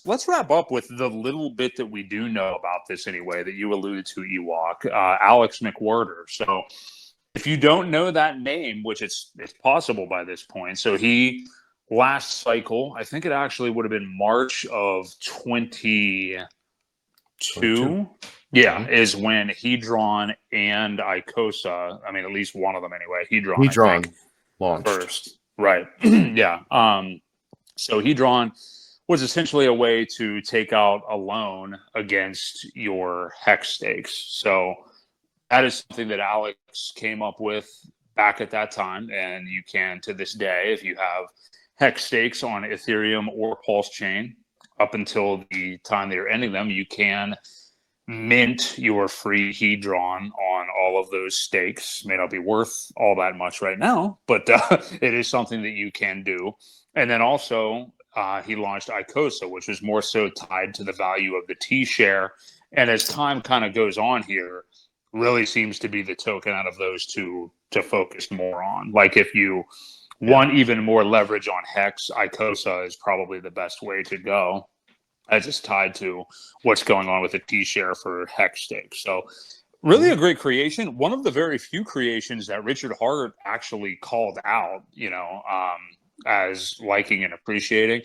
let's wrap up with the little bit that we do know about this anyway, that you alluded to, Ewok, Alex McWhirter. So if you don't know that name, which it's possible by this point, so he last cycle, I think it actually would have been March of 22. Yeah, Mhm. is when Hedron and Icosa, I mean, at least one of them anyway, Hedron, I think, Hedron launched. first. Right. Yeah. So Hedron was essentially a way to take out a loan against your hex stakes. So that is something that Alex came up with back at that time. And you can, to this day, if you have hex stakes on Ethereum or PulseChain, up until the time that you're ending them, you can mint your free Hedron on all of those stakes. May not be worth all that much right now, but it is something that you can do. And then also, he launched Icosa, which is more so tied to the value of the T share. And as time kind of goes on here, really seems to be the token out of those two to focus more on. Like if you want even more leverage on Hex, Icosa is probably the best way to go, as it's tied to what's going on with the T share for Hex stakes. So really a great creation. One of the very few creations that Richard Hart actually called out, as liking and appreciating.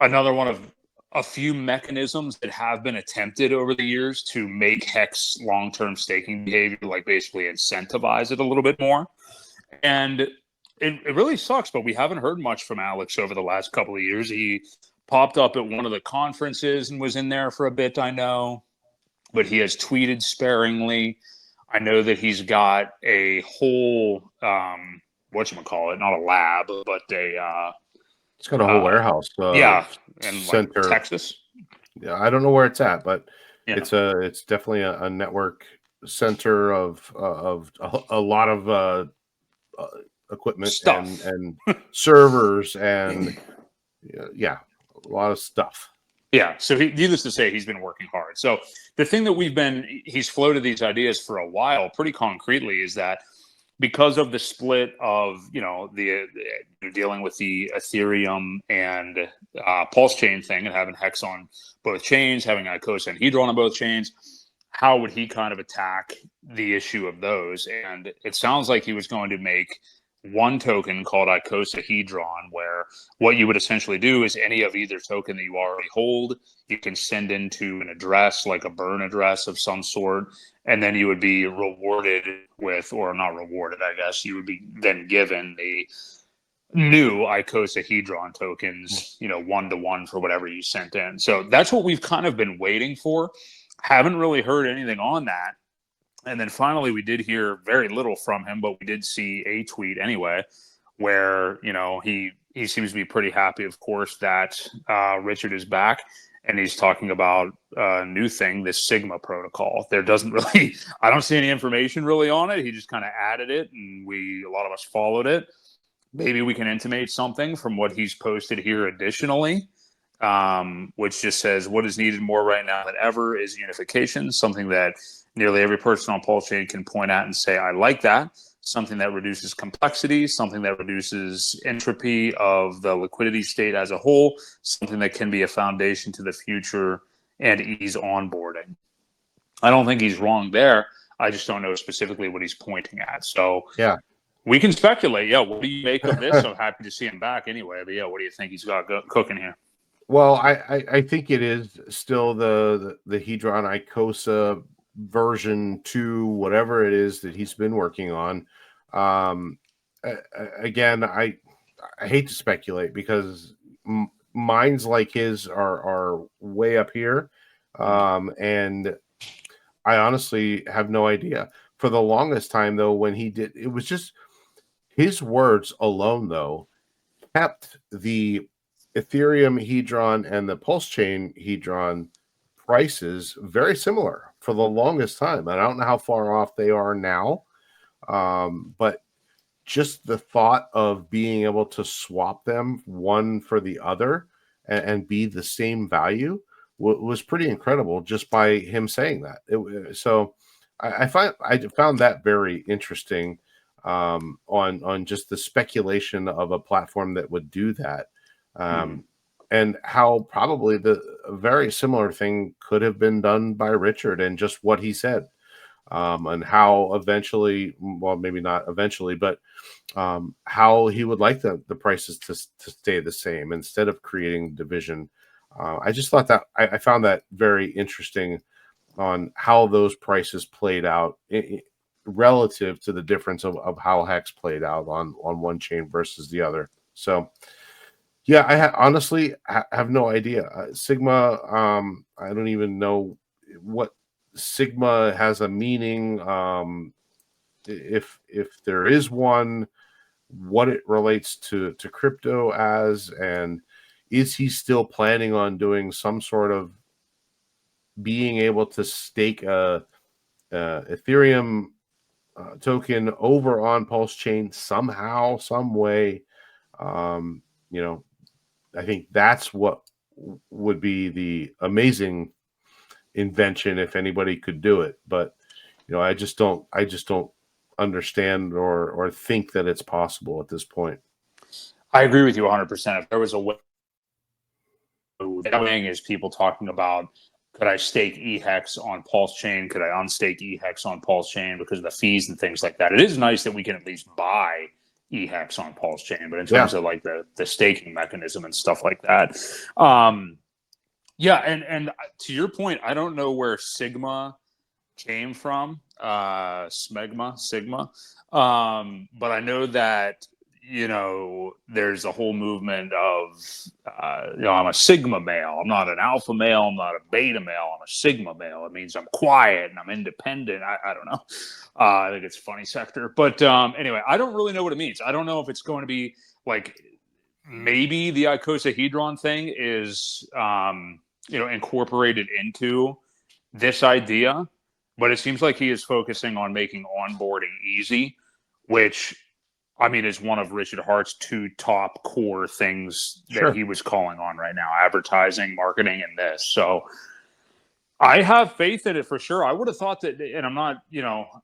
Another one of a few mechanisms that have been attempted over the years to make Hex long-term staking behavior, like basically incentivize it a little bit more. And it really sucks, but we haven't heard much from Alex over the last couple of years. He popped up at one of the conferences and was in there for a bit, I know, but he has tweeted sparingly. I know that he's got a whole, whatchamacallit, not a lab, but it's got a whole warehouse. Yeah, in center. like Texas. Yeah, I don't know where it's at, but Yeah. it's definitely a network center of a lot of equipment Stuff. and servers and a lot of stuff. Yeah, so needless to say, he's been working hard. So the thing that he's floated these ideas for a while pretty concretely is that because of the split of, the dealing with the Ethereum and PulseChain thing and having Hex on both chains, having Icosa and Hedron on both chains, how would he kind of attack the issue of those? And it sounds like he was going to make one token called Icosa Hedron, where what you would essentially do is any of either token that you already hold, you can send into an address, like a burn address of some sort, and then you would be rewarded with, or not rewarded, I guess, you would be then given the new Icosa Hedron tokens, 1-to-1 for whatever you sent in. So that's what we've kind of been waiting for. Haven't really heard anything on that. And then finally, we did hear very little from him, but we did see a tweet anyway, where he seems to be pretty happy, of course, that Richard is back, and he's talking about a new thing, this Sigma protocol. There doesn't really, I don't see any information really on it. He just kind of added it, and a lot of us followed it. Maybe we can intimate something from what he's posted here additionally, which just says what is needed more right now than ever is unification, something that nearly every person on PulseChain can point at and say, I like that. Something that reduces complexity, something that reduces entropy of the liquidity state as a whole, something that can be a foundation to the future and ease onboarding. I don't think he's wrong there. I just don't know specifically what he's pointing at. So yeah, we can speculate. Yeah, what do you make of this? I'm happy to see him back anyway. But yeah, what do you think he's got cooking here? Well, I think it is still the Hedron Icosa version 2, whatever it is that he's been working on. Again, I hate to speculate because minds like his are way up here, and I honestly have no idea. For the longest time, though, when he did, it was just his words alone, though, kept the Ethereum Hedron and the PulseChain Hedron prices very similar for the longest time. And I don't know how far off they are now, but just the thought of being able to swap them one for the other and be the same value was pretty incredible just by him saying that. So I found that very interesting, on just the speculation of a platform that would do that. and how probably a very similar thing could have been done by Richard, and just what he said, and how eventually, well, maybe not eventually, but how he would like the prices to stay the same instead of creating division. I just thought that I found that very interesting on how those prices played out relative to the difference of how Hex played out on one chain versus the other. So yeah, honestly have no idea. Sigma, I don't even know what Sigma has a meaning. If there is one, what it relates to crypto as, and is he still planning on doing some sort of being able to stake a Ethereum token over on PulseChain somehow, some way? You know, I think that's what would be the amazing invention if anybody could do it. But I just don't understand or think that it's possible at this point. I agree with you 100%. If there was a way, is people talking about, could I stake eHex on PulseChain? Could I unstake eHex on PulseChain because of the fees and things like that? It is nice that we can at least buy eHex on PulseChain, but in terms of like the staking mechanism and stuff like that, yeah. And to your point, I don't know where Sigma came from, Sigma. But I know that, there's a whole movement of, I'm a Sigma male. I'm not an alpha male. I'm not a beta male. I'm a Sigma male. It means I'm quiet and I'm independent. I don't know. I think it's funny sector. But anyway, I don't really know what it means. I don't know if it's going to be like, maybe the icosahedron thing is, incorporated into this idea, but it seems like he is focusing on making onboarding easy, which, I mean, is one of Richard Hart's two top core things that he was calling on right now: advertising, marketing, and this. So I have faith in it for sure. I would have thought that, and I'm not,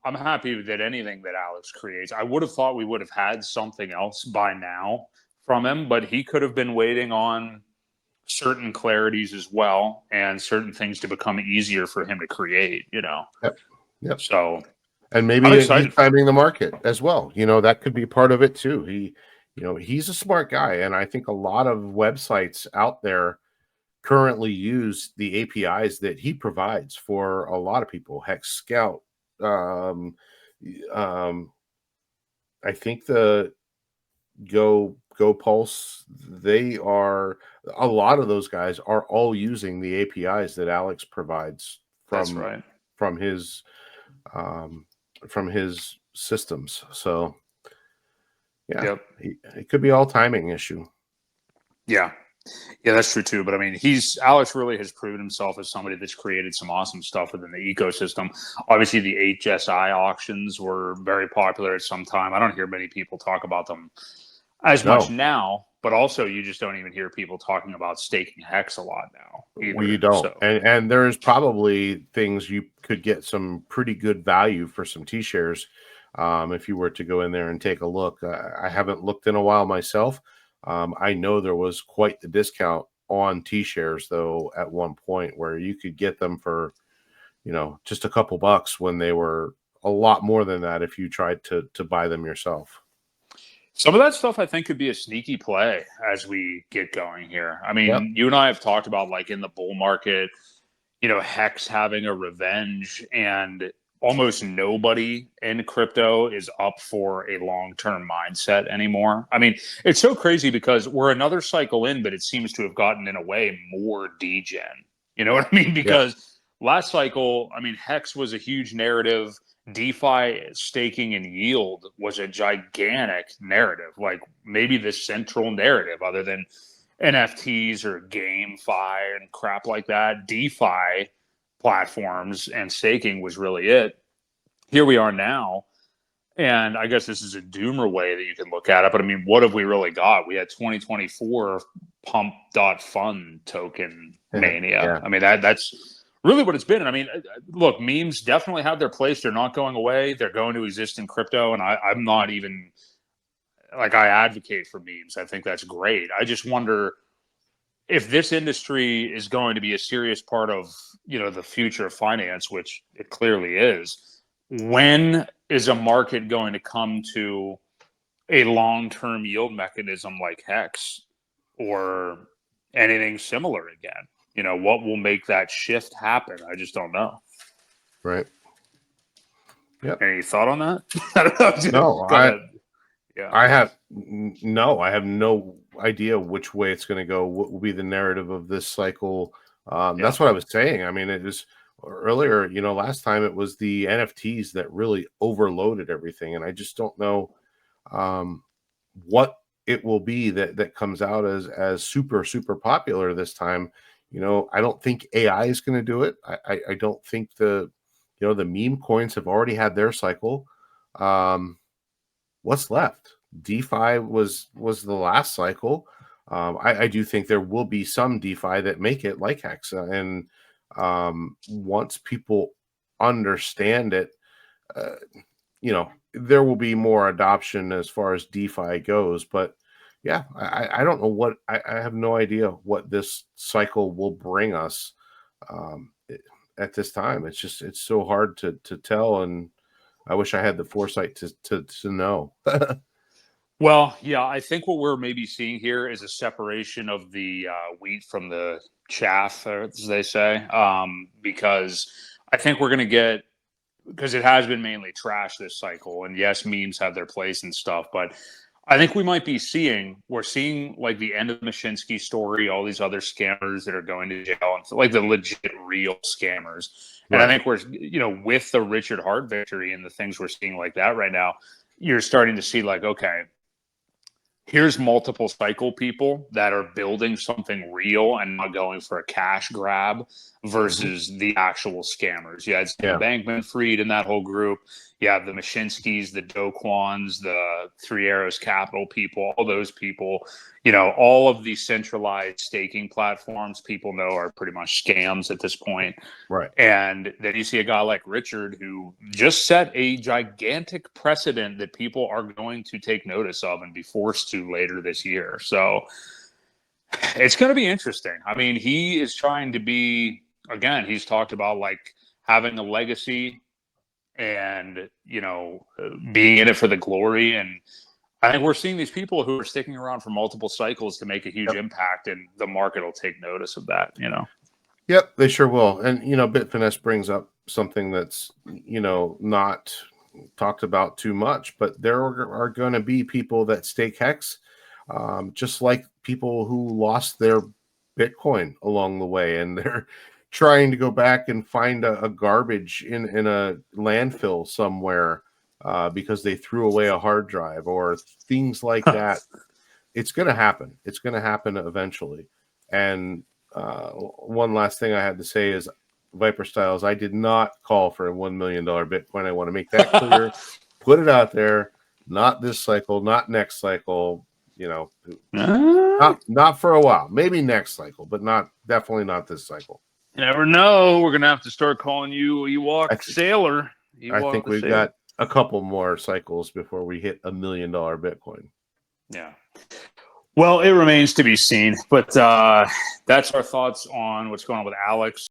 I'm happy that anything that Alex creates, I would have thought we would have had something else by now from him, but he could have been waiting on certain clarities as well and certain things to become easier for him to create, Yep. So, and maybe he's timing the market as well. That could be part of it too. He's a smart guy, and I think a lot of websites out there currently use the APIs that he provides for a lot of people. Hex Scout, I think the Go Pulse, they are, a lot of those guys are all using the APIs that Alex provides from his systems. So yeah, it could be all timing issue. Yeah, that's true too. But I mean, Alex really has proven himself as somebody that's created some awesome stuff within the ecosystem. Obviously, the HSI auctions were very popular at some time. I don't hear many people talk about them as much now, but also you just don't even hear people talking about staking Hex a lot now either. We don't. So. And there's probably things you could get some pretty good value for some T-shares if you were to go in there and take a look. I haven't looked in a while myself. I know there was quite the discount on T-shares though at one point where you could get them for, just a couple bucks when they were a lot more than that if you tried to buy them yourself. Some of that stuff I think could be a sneaky play as we get going here. I mean, you and I have talked about, like, in the bull market, Hex having a revenge, and almost nobody in crypto is up for a long-term mindset anymore. I mean, it's so crazy because we're another cycle in, but it seems to have gotten, in a way, more degen. You know what I mean? Because last cycle, I mean, Hex was a huge narrative. DeFi staking and yield was a gigantic narrative, like maybe the central narrative other than NFTs or GameFi and crap like that. DeFi platforms and staking was really it. Here we are now, and I guess this is a doomer way that you can look at it, but I mean, what have we really got? We had 2024 pump.fun token mania. I mean, that's really what it's been. I mean, look, memes definitely have their place. They're not going away. They're going to exist in crypto. And I'm not even, like, I advocate for memes. I think that's great. I just wonder if this industry is going to be a serious part of, the future of finance, which it clearly is, when is a market going to come to a long-term yield mechanism like Hex or anything similar again? What will make that shift happen? I just don't know. Right. Yep. Any thought on that? I don't know. No, Go ahead. Yeah. I have no idea which way it's going to go. What will be the narrative of this cycle? That's what I was saying. I mean, it was earlier, last time it was the NFTs that really overloaded everything. And I just don't know what it will be that comes out as super, super popular this time. I don't think AI is going to do it. I don't think the meme coins have already had their cycle. What's left? DeFi was the last cycle. I do think there will be some DeFi that make it like Hexa, and once people understand it, there will be more adoption as far as DeFi goes. But yeah, I don't know what I have no idea what this cycle will bring us at this time. It's so hard to tell, and I wish I had the foresight to know. Well, yeah, I think what we're maybe seeing here is a separation of the wheat from the chaff, as they say, because I think we're going to get, because it has been mainly trash this cycle, and yes, memes have their place and stuff, but I think we're seeing like the end of the Mashinsky story, all these other scammers that are going to jail, and like the legit real scammers. And I think we're, with the Richard Hart victory and the things we're seeing like that right now, you're starting to see like, okay, here's multiple cycle people that are building something real and not going for a cash grab versus the actual scammers. You had Sam Bankman-Fried in that whole group. You have the Mashinskys, the Do Kwons, the Three Arrows Capital people, all those people. All of these centralized staking platforms people know are pretty much scams at this point. Right. And then you see a guy like Richard who just set a gigantic precedent that people are going to take notice of and be forced to later this year. So it's going to be interesting. I mean, he is trying to be, again, he's talked about like having a legacy and, being in it for the glory. And I think we're seeing these people who are sticking around for multiple cycles to make a huge impact, and the market will take notice of that, Yep, they sure will. And, Bitfinesse brings up something that's, not talked about too much, but there are going to be people that stake Hex, just like people who lost their Bitcoin along the way, and they're trying to go back and find a garbage in a landfill somewhere because they threw away a hard drive or things like that. It's going to happen. It's going to happen eventually. And one last thing I had to say is, Viper Styles, I did not call for a $1 million Bitcoin. I want to make that clear. Put it out there. Not this cycle, not next cycle. Not for a while. Maybe next cycle, but definitely not this cycle. You never know. We're gonna have to start calling you Ewok Sailor. I think we've got a couple more cycles before we hit $1 million Bitcoin. Yeah. Well, it remains to be seen, but that's our thoughts on what's going on with Alex.